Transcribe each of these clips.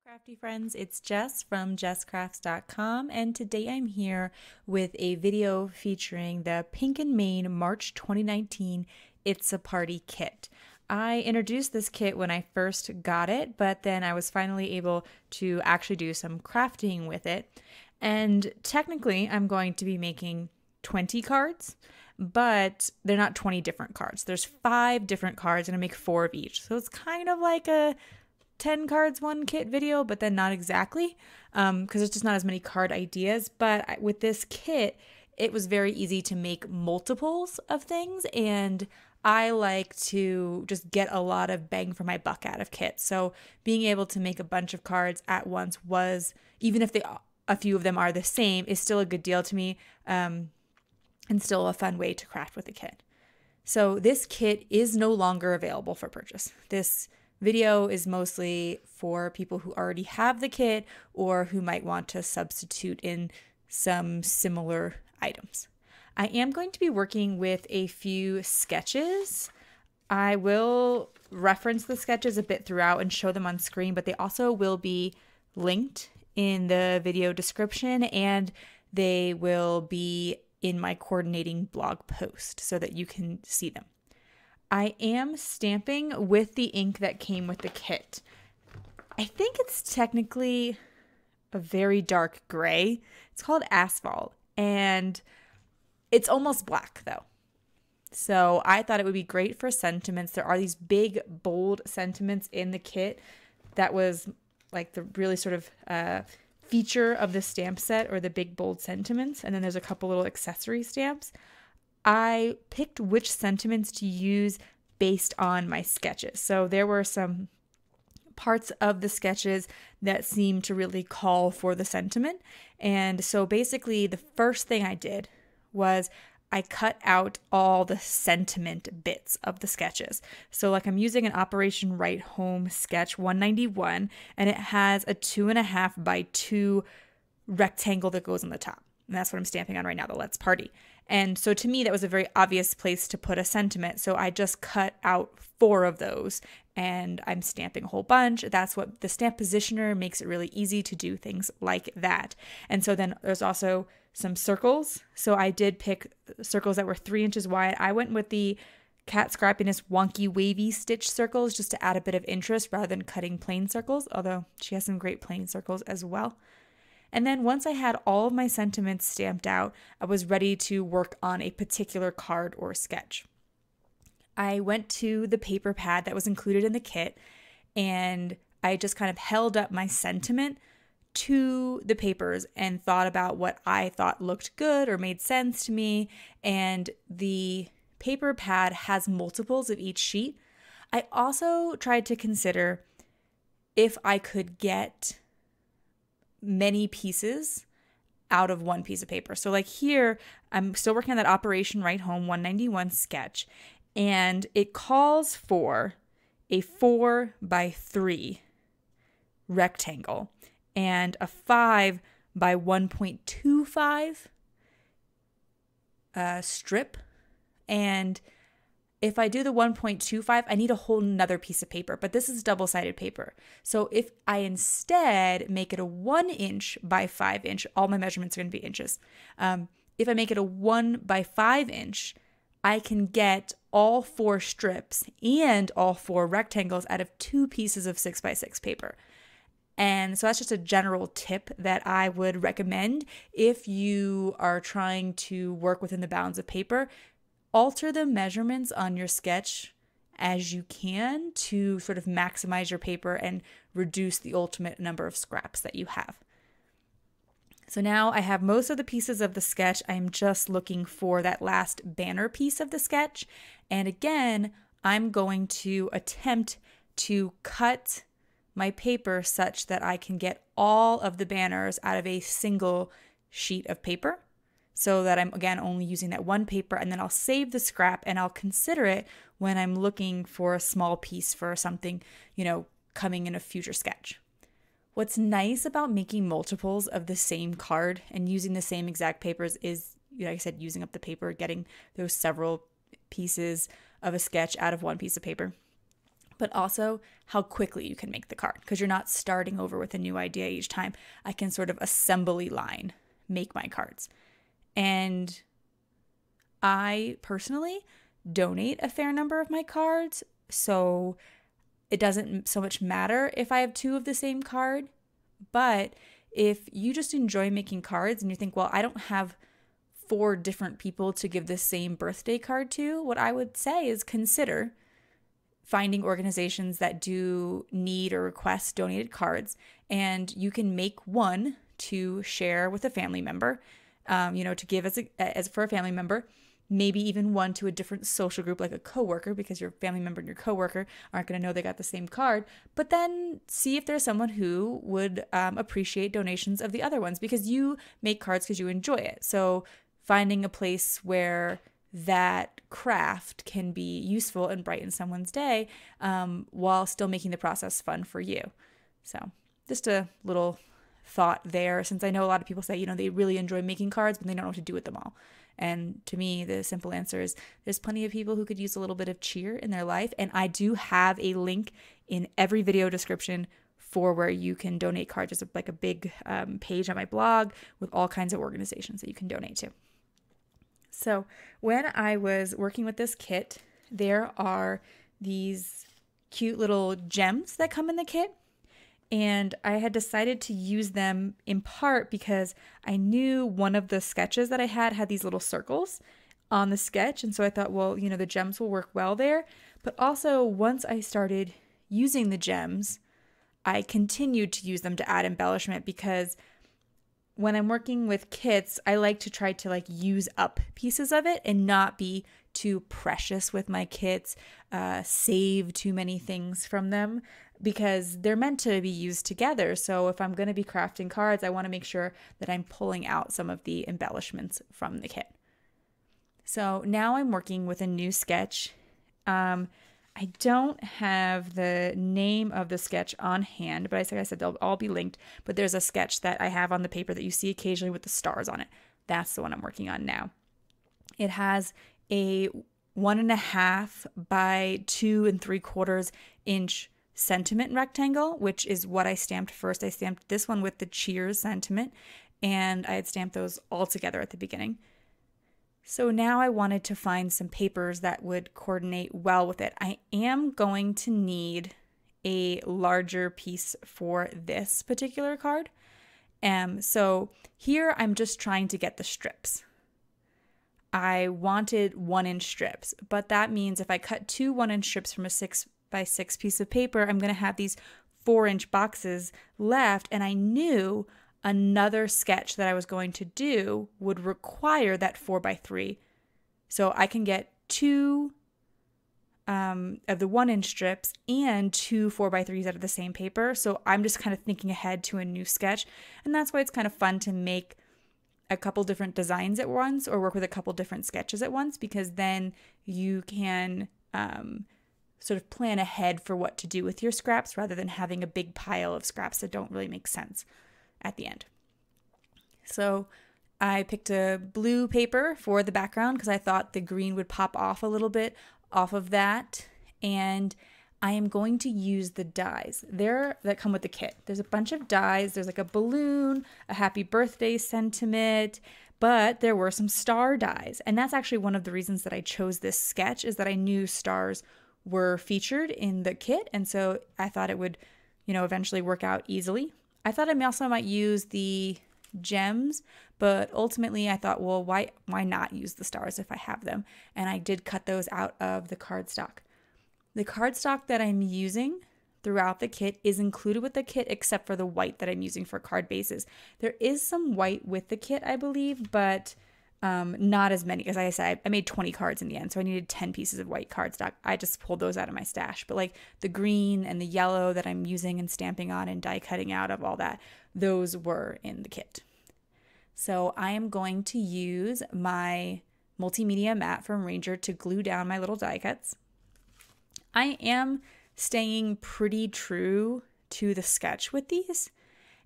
Crafty friends, it's Jess from jesscrafts.com, and today I'm here with a video featuring the Pink and Main March 2019 It's a Party kit. I introduced this kit when I first got it, but then I was finally able to actually do some crafting with it. And technically, I'm going to be making 20 cards, but they're not 20 different cards. There's 5 different cards, and I make 4 of each. So it's kind of like a 10 cards, 1 kit video, but then not exactly, because there's just not as many card ideas. But with this kit, it was very easy to make multiples of things, and I like to just get a lot of bang for my buck out of kits. So being able to make a bunch of cards at once was, even if a few of them are the same, is still a good deal to me, and still a fun way to craft with a kit. So this kit is no longer available for purchase. This video is mostly for people who already have the kit or who might want to substitute in some similar items. I am going to be working with a few sketches. I will reference the sketches a bit throughout and show them on screen, but they also will be linked in the video description, and they will be in my coordinating blog post so that you can see them. I am stamping with the ink that came with the kit. I think it's technically a very dark gray. It's called Asphalt, and it's almost black though. So I thought it would be great for sentiments. There are these big, bold sentiments in the kit. That was like the really sort of feature of the stamp set, or the big, bold sentiments. And then there's a couple little accessory stamps. I picked which sentiments to use based on my sketches. So there were some parts of the sketches that seemed to really call for the sentiment. And so basically the first thing I did was I cut out all the sentiment bits of the sketches. So like I'm using an Operation Right Home sketch 191, and it has a 2.5 by 2 rectangle that goes on the top. And that's what I'm stamping on right now, the Let's Party. And so to me, that was a very obvious place to put a sentiment. So I just cut out 4 of those, and I'm stamping a whole bunch. That's what the stamp positioner makes it really easy to do things like that. And so then there's also some circles. So I did pick circles that were 3 inches wide. I went with the Cat Scrappiness wonky wavy stitch circles just to add a bit of interest rather than cutting plain circles, although she has some great plain circles as well. And then once I had all of my sentiments stamped out, I was ready to work on a particular card or sketch. I went to the paper pad that was included in the kit, and I just kind of held up my sentiment to the papers and thought about what I thought looked good or made sense to me. And the paper pad has multiples of each sheet. I also tried to consider if I could get many pieces out of one piece of paper. So like here, I'm still working on that Operation Right Home 191 sketch, and it calls for a 4 by 3 rectangle and a 5 by 1.25 strip. And if I do the 1.25, I need a whole nother piece of paper, but this is double-sided paper. So if I instead make it a 1 inch by 5 inch, all my measurements are going to be inches. If I make it a 1 by 5 inch, I can get all 4 strips and all 4 rectangles out of 2 pieces of 6 by 6 paper. And so that's just a general tip that I would recommend if you are trying to work within the bounds of paper. Alter the measurements on your sketch as you can to sort of maximize your paper and reduce the ultimate number of scraps that you have. So now I have most of the pieces of the sketch. I'm just looking for that last banner piece of the sketch. And again, I'm going to attempt to cut my paper such that I can get all of the banners out of a single sheet of paper, so that I'm, again, only using that one paper, and then I'll save the scrap and I'll consider it when I'm looking for a small piece for something, coming in a future sketch. What's nice about making multiples of the same card and using the same exact papers is, like I said, using up the paper, getting those several pieces of a sketch out of one piece of paper. but also how quickly you can make the card, because you're not starting over with a new idea each time. I can sort of assembly line make my cards. And I personally donate a fair number of my cards, so it doesn't so much matter if I have two of the same card. But if you just enjoy making cards and you think, well, I don't have 4 different people to give the same birthday card to, what I would say is consider finding organizations that do need or request donated cards, and you can make one to share with a family member, to give as for a family member, maybe even one to a different social group like a coworker, because your family member and your coworker aren't going to know they got the same card, but then see if there's someone who would appreciate donations of the other ones, because you make cards because you enjoy it. So finding a place where that craft can be useful and brighten someone's day while still making the process fun for you. So just a little thought there, since I know a lot of people say, they really enjoy making cards, but they don't know what to do with them all. And to me, the simple answer is there's plenty of people who could use a little bit of cheer in their life. And I do have a link in every video description for where you can donate cards. There's like a big page on my blog with all kinds of organizations that you can donate to. So when I was working with this kit, there are these cute little gems that come in the kit. And I had decided to use them in part because I knew one of the sketches that I had these little circles on the sketch. And so I thought, well, the gems will work well there. But also once I started using the gems, I continued to use them to add embellishment, because when I'm working with kits, I like to try to use up pieces of it and not be too precious with my kits, save too many things from them, because they're meant to be used together. So if I'm going to be crafting cards, I want to make sure that I'm pulling out some of the embellishments from the kit. So now I'm working with a new sketch. I don't have the name of the sketch on hand, but like I said, they'll all be linked. But there's a sketch that I have on the paper that you see occasionally with the stars on it. That's the one I'm working on now. It has a 1.5 by 2 3/4 inch sentiment rectangle, which is what I stamped first. I stamped this one with the cheers sentiment, and I had stamped those all together at the beginning. So now I wanted to find some papers that would coordinate well with it. I am going to need a larger piece for this particular card. So here I'm just trying to get the strips. I wanted 1-inch strips, but that means if I cut 2 1-inch strips from a 6x6 piece of paper, I'm going to have these 4-inch boxes left, and I knew another sketch that I was going to do would require that 4x3. So I can get 2 of the 1-inch strips and 2 4x3s out of the same paper. So I'm just kind of thinking ahead to a new sketch. And that's why it's kind of fun to make a couple different designs at once, or work with a couple different sketches at once, because then you can sort of plan ahead for what to do with your scraps, rather than having a big pile of scraps that don't really make sense at the end. So I picked a blue paper for the background because I thought the green would pop off a little bit off of that. And I am going to use the dies that come with the kit. There's a bunch of dies. There's like a balloon, a happy birthday sentiment, but there were some star dies. And that's actually one of the reasons that I chose this sketch, is that I knew stars were featured in the kit. And so I thought it would, eventually work out easily. I thought I also might use the gems, but ultimately I thought, well, why not use the stars if I have them? And I did cut those out of the cardstock. The cardstock that I'm using throughout the kit is included with the kit, except for the white that I'm using for card bases. There is some white with the kit, I believe, but not as many. As I said, I made 20 cards in the end, so I needed 10 pieces of white cardstock. I just pulled those out of my stash. But like the green and the yellow that I'm using and stamping on and die cutting out of all that, those were in the kit. So I am going to use my multimedia mat from Ranger to glue down my little die cuts. I am staying pretty true to the sketch with these,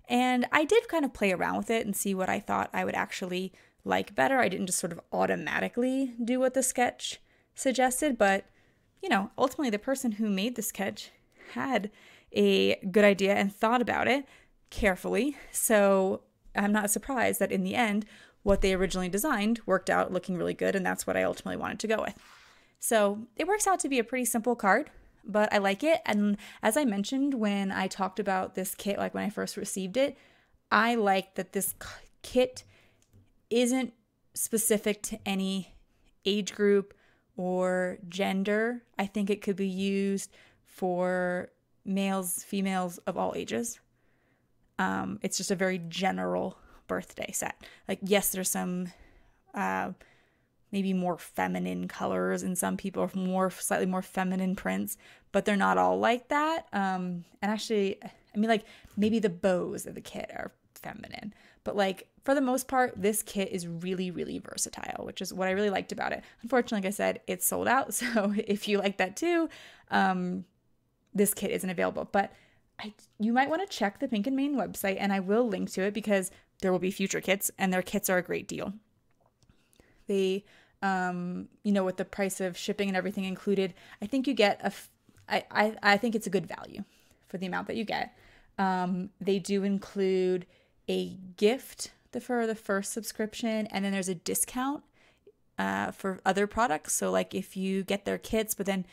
and I did kind of play around with it and see what I thought I would actually like better. I didn't just sort of automatically do what the sketch suggested, but ultimately the person who made the sketch had a good idea and thought about it carefully. So I'm not surprised that in the end, what they originally designed worked out looking really good, and that's what I ultimately wanted to go with. So it works out to be a pretty simple card, but I like it. And as I mentioned when I talked about this kit, like when I first received it, I like that this kit isn't specific to any age group or gender. I think it could be used for males, females of all ages. It's just a very general birthday set. Like, yes, there's some maybe more feminine colors and some people are slightly more feminine prints, but they're not all like that. And actually, I mean, like maybe the bows of the kit are feminine, but like for the most part, this kit is really, really versatile, which is what I really liked about it. Unfortunately, like I said, it's sold out. So if you like that too, this kit isn't available, but you might want to check the Pink and Mane website, and I will link to it because there will be future kits, and their kits are a great deal. They, with the price of shipping and everything included, I think you get I think it's a good value for the amount that you get. They do include a gift for the first subscription, and then there's a discount for other products. So like if you get their kits, but then,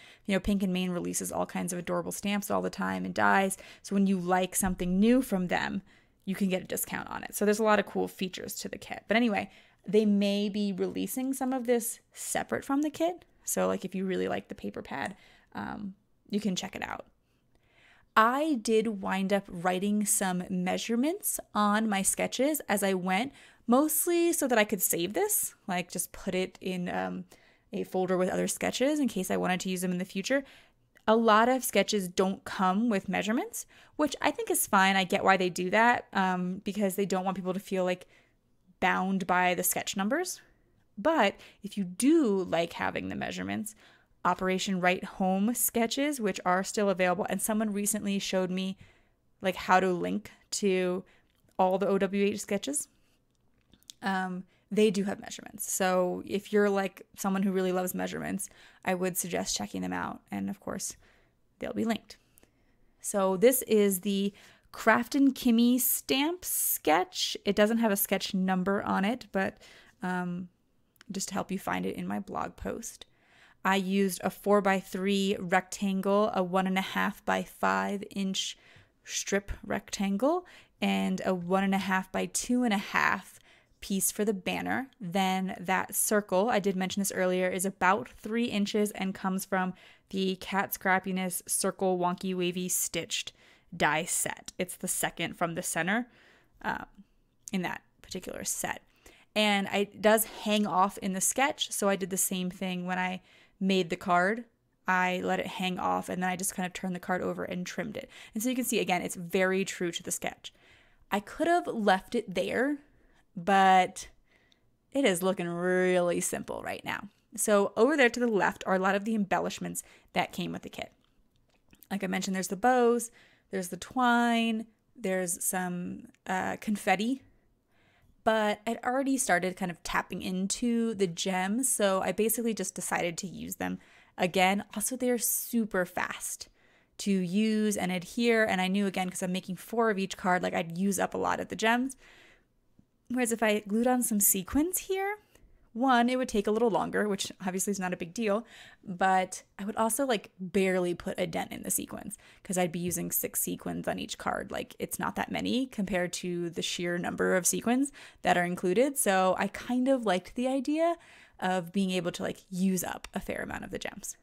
Pink and Mane releases all kinds of adorable stamps all the time and dies. So when you like something new from them, you can get a discount on it. So there's a lot of cool features to the kit. But anyway, they may be releasing some of this separate from the kit. So like if you really like the paper pad, you can check it out. I did wind up writing some measurements on my sketches as I went, mostly so that I could save this, like just put it in a folder with other sketches in case I wanted to use them in the future. A lot of sketches don't come with measurements, which I think is fine. I get why they do that, because they don't want people to feel like bound by the sketch numbers. But if you do like having the measurements, Operation Write Home sketches, which are still available, and someone recently showed me like how to link to all the OWH sketches. They do have measurements. So if you're like someone who really loves measurements, I would suggest checking them out. And of course, they'll be linked. So this is the Craft and Kimmy stamp sketch. It doesn't have a sketch number on it, but just to help you find it in my blog post. I used a 4x3 rectangle, a 1.5 by 5 inch strip rectangle, and a 1.5 by 2.5 piece for the banner. Then that circle, I did mention this earlier, is about 3 inches and comes from the Cat Scrappiness Circle Wonky Wavy Stitched die set. It's the second from the center in that particular set. And it does hang off in the sketch, so I did the same thing when I made the card. I let it hang off, and then I just kind of turned the card over and trimmed it. And so you can see, again, it's very true to the sketch. I could have left it there, but it is looking really simple right now. So over there to the left are a lot of the embellishments that came with the kit. Like I mentioned, there's the bows, there's the twine, there's some confetti, but I'd already started kind of tapping into the gems, so I basically just decided to use them again. Also, they're super fast to use and adhere, and I knew, again, because I'm making 4 of each card, like I'd use up a lot of the gems. Whereas if I glued on some sequins here, one, it would take a little longer, which obviously is not a big deal, but I would also like barely put a dent in the sequins because I'd be using 6 sequins on each card. Like it's not that many compared to the sheer number of sequins that are included. So I kind of liked the idea of being able to like use up a fair amount of the gems.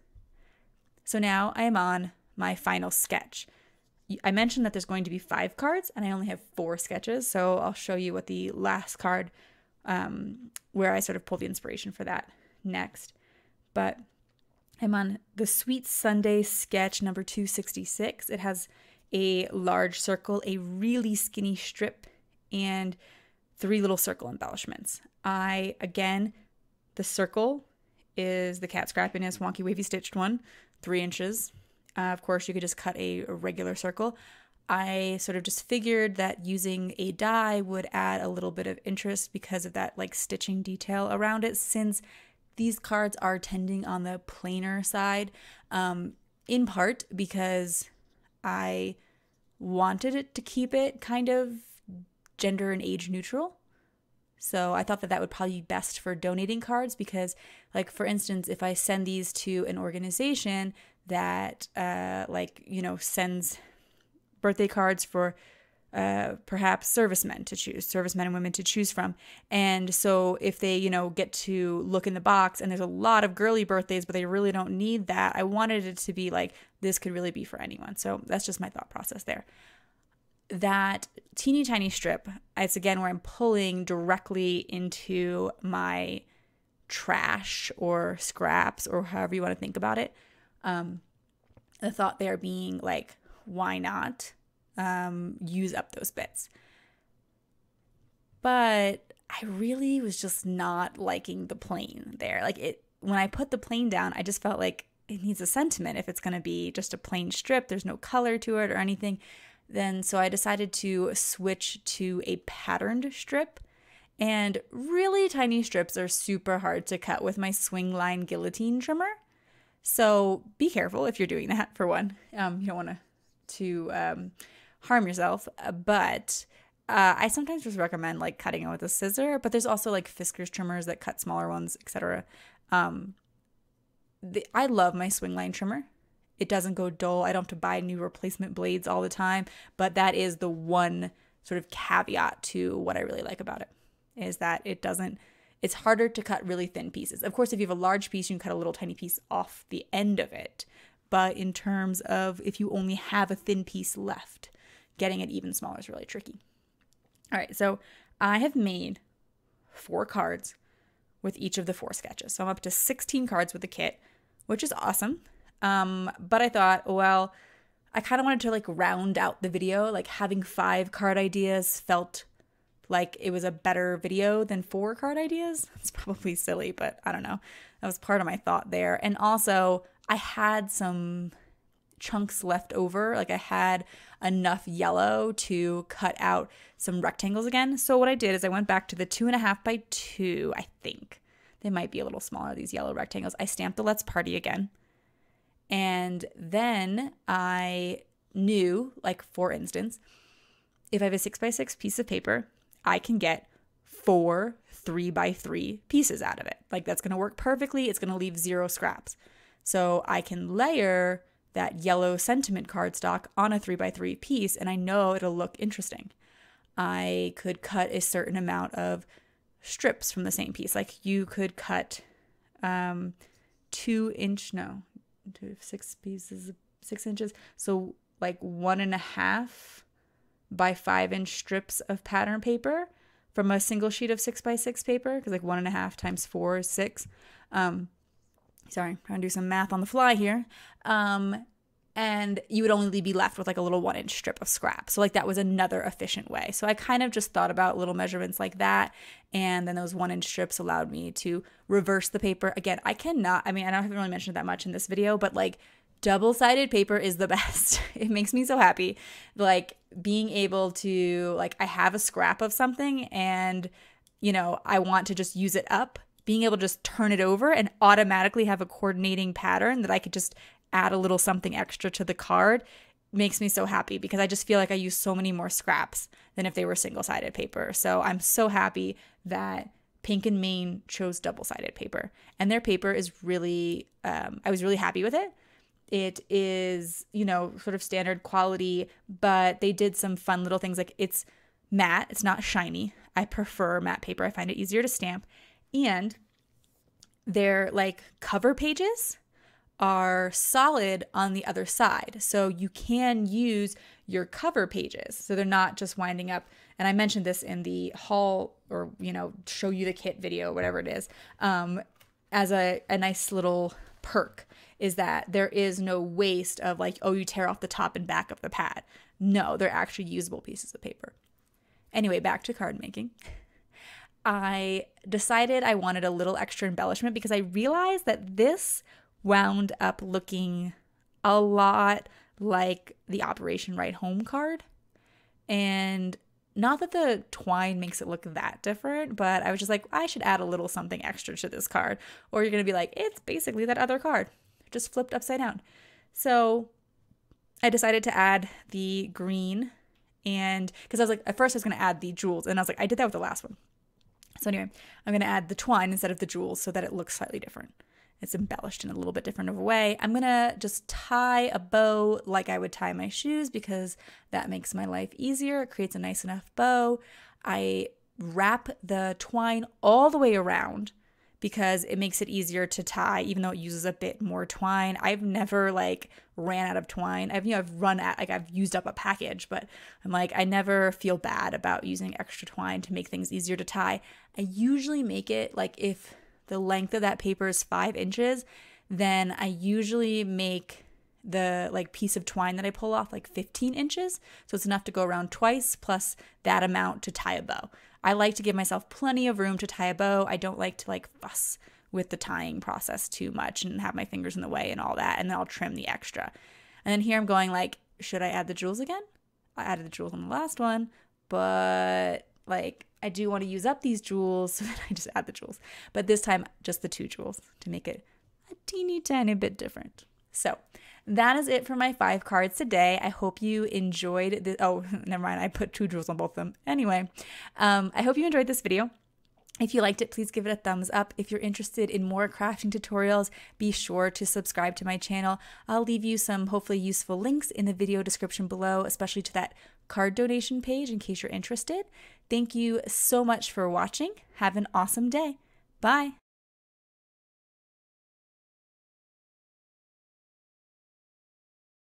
So now I am on my final sketch. I mentioned that there's going to be 5 cards and I only have 4 sketches. So I'll show you what the last card where I sort of pull the inspiration for that next. But I'm on the Sweet Sunday sketch number 266. It has a large circle, a really skinny strip, and 3 little circle embellishments. Again, the circle is the Cat Scrappiness Wonky Wavy Stitched one, 3 inches. Of course, you could just cut a regular circle. I sort of just figured that using a die would add a little bit of interest because of that like stitching detail around it, since these cards are tending on the plainer side, in part because I wanted it to keep it kind of gender and age neutral. So I thought that that would probably be best for donating cards because, like, for instance, if I send these to an organization that, sends birthday cards for perhaps servicemen and women to choose from. And so if they, get to look in the box and there's a lot of girly birthdays, but they really don't need that, I wanted it to be like, this could really be for anyone. So that's just my thought process there. That teeny tiny strip, it's again where I'm pulling directly into my trash or scraps or however you want to think about it. The thought there being like, why not use up those bits? But I really was just not liking the plane there. Like when I put the plane down, I just felt like it needs a sentiment. If it's going to be just a plain strip, there's no color to it or anything. Then so I decided to switch to a patterned strip, and really tiny strips are super hard to cut with my swing line guillotine trimmer. So be careful if you're doing that, for one. You don't want to harm yourself, but I sometimes just recommend like cutting it with a scissor, but there's also like Fiskars trimmers that cut smaller ones, etc. I love my swing line trimmer. It doesn't go dull. I don't have to buy new replacement blades all the time. But that is the one sort of caveat to what I really like about it, is that it's harder to cut really thin pieces. Of course, if you have a large piece, you can cut a little tiny piece off the end of it. But in terms of if you only have a thin piece left, getting it even smaller is really tricky. All right, so I have made 4 cards with each of the 4 sketches. So I'm up to 16 cards with the kit, which is awesome. But I thought, well, I kind of wanted to like round out the video. Like having 5 card ideas felt like it was a better video than 4 card ideas. It's probably silly, but I don't know. That was part of my thought there. And also I had some chunks left over. Like I had enough yellow to cut out some rectangles again. So what I did is I went back to the 2.5 by 2, I think. They might be a little smaller, these yellow rectangles. I stamped the Let's Party again. And then I knew, like for instance, if I have a 6x6 piece of paper, I can get 4 3x3 pieces out of it. Like that's going to work perfectly. It's going to leave 0 scraps. So I can layer that yellow sentiment cardstock on a 3x3 piece, and I know it'll look interesting. I could cut a certain amount of strips from the same piece. Like you could cut 6 pieces, 6 inches. So like 1.5 by 5 inch strips of pattern paper from a single sheet of 6x6 paper. Because like 1.5 times 4 is 6. Sorry, I'm trying to do some math on the fly here. And you would only be left with like a little 1-inch strip of scrap. So like that was another efficient way. So I kind of just thought about little measurements like that. And then those 1-inch strips allowed me to reverse the paper. Again, I haven't really mentioned that much in this video, but like double-sided paper is the best. It makes me so happy. Like being able to, like I have a scrap of something and, I want to just use it up. Being able to just turn it over and automatically have a coordinating pattern that I could just add a little something extra to the card makes me so happy, because I just feel like I use so many more scraps than if they were single-sided paper. So I'm so happy that Pink and Main chose double-sided paper, and their paper is really, I was really happy with it. It is, sort of standard quality, but they did some fun little things. Like it's matte, it's not shiny. I prefer matte paper. I find it easier to stamp. And their like cover pages are solid on the other side. So you can use your cover pages. So they're not just winding up. And I mentioned this in the haul or, show you the kit video, whatever it is, as a nice little perk, is that there is no waste of like, oh, you tear off the top and back of the pad. No, they're actually usable pieces of paper. Anyway, back to card making. I decided I wanted a little extra embellishment because I realized that this wound up looking a lot like the Operation Ride Home card. And not that the twine makes it look that different, but I was just like, I should add a little something extra to this card, or you're going to be like, it's basically that other card, just flipped upside down. So I decided to add the green, and because I was like, at first I was going to add the jewels, and I was like, I did that with the last one. So anyway, I'm going to add the twine instead of the jewels so that it looks slightly different. It's embellished in a little bit different of a way. I'm going to just tie a bow like I would tie my shoes because that makes my life easier. It creates a nice enough bow. I wrap the twine all the way around because it makes it easier to tie, even though it uses a bit more twine. I've never like ran out of twine. I've used up a package, but I'm like, I never feel bad about using extra twine to make things easier to tie. I usually make it like if the length of that paper is 5 inches, then I usually make the like piece of twine that I pull off like 15 inches. So it's enough to go around twice plus that amount to tie a bow. I like to give myself plenty of room to tie a bow. I don't like to like fuss with the tying process too much and have my fingers in the way and all that. And then I'll trim the extra. And then here I'm going like, should I add the jewels again? I added the jewels on the last one, but like I do want to use up these jewels, so then I just add the jewels. But this time, just the 2 jewels to make it a teeny tiny bit different. So that is it for my 5 cards today. I hope you enjoyed this. Oh, never mind. I put 2 jewels on both of them. Anyway, I hope you enjoyed this video. If you liked it, please give it a thumbs up. If you're interested in more crafting tutorials, be sure to subscribe to my channel. I'll leave you some hopefully useful links in the video description below, especially to that card donation page in case you're interested. Thank you so much for watching. Have an awesome day. Bye.